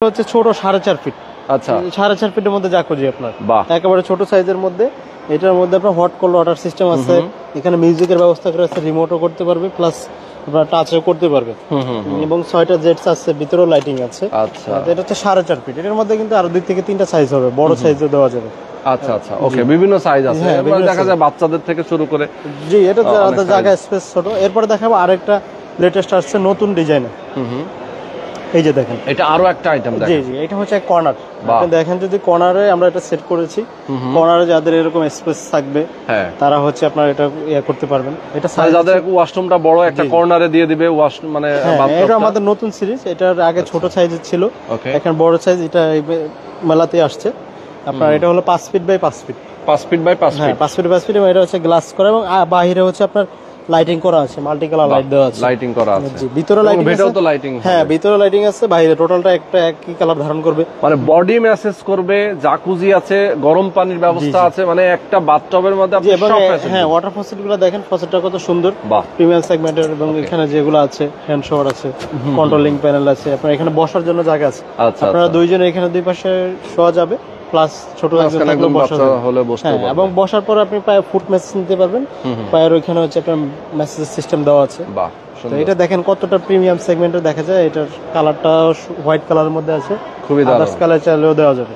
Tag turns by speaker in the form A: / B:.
A: হচ্ছে ছোট 4.5 ফিট।
B: আচ্ছা
A: 4.5 ফিটের মধ্যে জাকুজি আপনার
B: বাহ
A: একেবারে ছোট সাইজের মধ্যে। এটার মধ্যে আপনার হট কোল্ড ওয়াটার সিস্টেম আছে, এখানে মিউজিকের ব্যবস্থা করা আছে, রিমোটও করতে পারবে প্লাস আপনার টাচও করতে পারবে এবং 6টা জেটস আছে, ভিতরেও লাইটিং আছে।
B: আচ্ছা
A: এটা হচ্ছে 4.5 ফিট। এটার মধ্যে কিন্তু আরো 2 থেকে 3টা সাইজ হবে, বড় সাইজও দেওয়া যাবে।
B: আচ্ছা আচ্ছা ওকে, বিভিন্ন সাইজ আছে।
A: হ্যাঁ,
B: এবার
A: বিভিন্ন
B: দেখা
A: size।
B: যায় বাচ্চাদের থেকে শুরু করে।
A: জি, এটা
B: অনেক
A: জায়গা স্পেস ছোট। এরপরে দেখাবো আরেকটা লেটেস্ট আসছে নতুন ডিজাইনে। এই যে দেখেন,
B: এটা আরো একটা আইটেম
A: জি
B: দেখেন।
A: জি, এটা হচ্ছে কর্নার।
B: বাহ।
A: আপনি দেখেন যদি কর্নারে আমরা এটা সেট করেছি, কর্নারে যাদের এরকম স্পেস থাকবে
B: হ্যাঁ,
A: তারা হচ্ছে আপনার এটা ইয়ে করতে পারবেন। এটা
B: মানে যাদের ওয়াশরুমটা বড় একটা কর্নারে দিয়ে দিবে ওয়াশ, মানে
A: এটা আমাদের নতুন সিরিজ। এটার আগে ছোট সাইজের ছিল,
B: ওকে,
A: এখন বড় সাইজ। এটা এই মেলাতে আসছে আপনার। এটা হলো 5 feet by 5 feet.
B: 5 feet by 5
A: হ্যাঁ,
B: ফিট
A: 5 ফিট 5 ফিট। এবং এটা হচ্ছে গ্লাস করা এবং বাইরে হচ্ছে আপনার লাইটিং করা আছে, মাল্টি কালার লাইট দেওয়া আছে।
B: লাইটিং করা আছে।
A: জি, ভিতরে লাইটিং আছে,
B: ভেতরেও তো লাইটিং।
A: হ্যাঁ ভিতরে লাইটিং আছে, বাইরে টোটালটা একটা একই কালার ধারণ করবে।
B: মানে বডি ম্যাসেজ করবে, জাকুজি আছে, গরম পানির ব্যবস্থা আছে, মানে একটা বাথটবের মধ্যে আপনি
A: এবং
B: সব ফ্যাসিলিটি।
A: হ্যাঁ, ওয়াটার ফসেট গুলো দেখেন, ফসেটটা কত সুন্দর,
B: বাহ,
A: প্রিমিয়াম সেগমেন্টের। এবং এখানে যেগুলো আছে হ্যান্ড শাওয়ার আছে, কন্ট্রোলিং প্যানেল আছে, আপনার এখানে বসার জন্য জায়গা আছে।
B: আচ্ছা,
A: আপনারা
B: আচ্ছা।
A: দুইজন এখানে দুই পাশে শোয়া যাবে, প্লাস ছোট একজন
B: মাঝখানে
A: থাকলেও
B: একদম
A: বসা
B: বাচ্চা
A: যাবে।
B: হলে বসতে
A: হ্যাঁ,
B: পারবে।
A: এবং বসার পর আপনি পায়ে ফুট মেসেজ নিতে পারবেন। পায়ের ওইখানে হচ্ছে আপনার মেসেজ সিস্টেম দেওয়া আছে।
B: বাহ,
A: তো
B: সুন্দর।
A: এটা দেখেন কতটা প্রিমিয়াম সেগমেন্টের দেখা যায়। এটার কালারটা হোয়াইট কালারের মধ্যে আছে,
B: খুবই দারুণ।
A: আদার্স কালার চাইলেও দেওয়া যাবে।